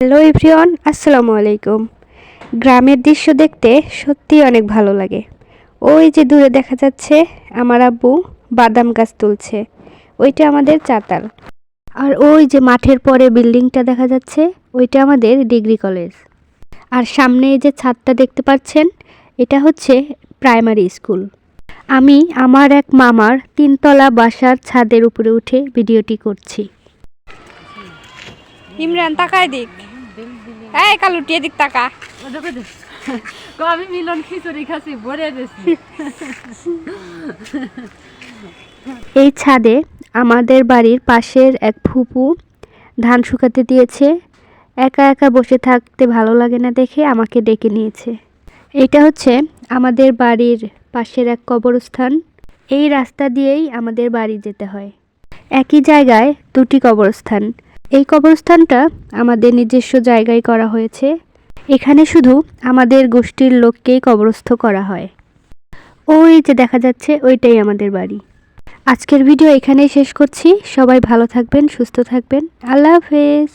Hello everyone, আসসালামু আলাইকুম। গ্রামের দৃশ্য দেখতে সত্যিই অনেক ভালো লাগে। ওই যে দূরে দেখা যাচ্ছে আমার আব্বু বাদাম গাছ তুলছে, ওইটা আমাদের চাতাল। আর ওই যে মাঠের পরে বিল্ডিংটা দেখা যাচ্ছে, ওইটা আমাদের ডিগ্রি কলেজ। আর সামনে এই যে ছাদটা দেখতে পাচ্ছেন, এটা হচ্ছে প্রাইমারি স্কুল। আমি আমার এক মামার 3তলা বাসার ছাদের উপরে উঠে ভিডিওটি করছি। ইমরান তাকায় দিক, এই কালুটি এদিক তাকা। আমি মিলন খিচুড়ি খাসি ভরে দিছি। এই ছাদে আমাদের বাড়ির পাশের এক ফুপু ধান শুকাতে দিয়েছে। একা একা বসে থাকতে ভালো লাগে না দেখে আমাকে ডেকে নিয়েছে। এটা হচ্ছে আমাদের বাড়ির পাশের এক কবরস্থান। এই রাস্তা দিয়েই আমাদের বাড়ি যেতে হয়। একই জায়গায় দুটি কবরস্থান। এই কবরস্থানটা আমাদের নিজস্ব জায়গায় করা হয়েছে। এখানে শুধু আমাদের গোষ্ঠীর লোককেই কবরস্থ করা হয়। ওই যে দেখা যাচ্ছে, ওইটাই আমাদের বাড়ি। আজকের ভিডিও এখানেই শেষ করছি। সবাই ভালো থাকবেন, সুস্থ থাকবেন। আল্লাহ হাফেজ।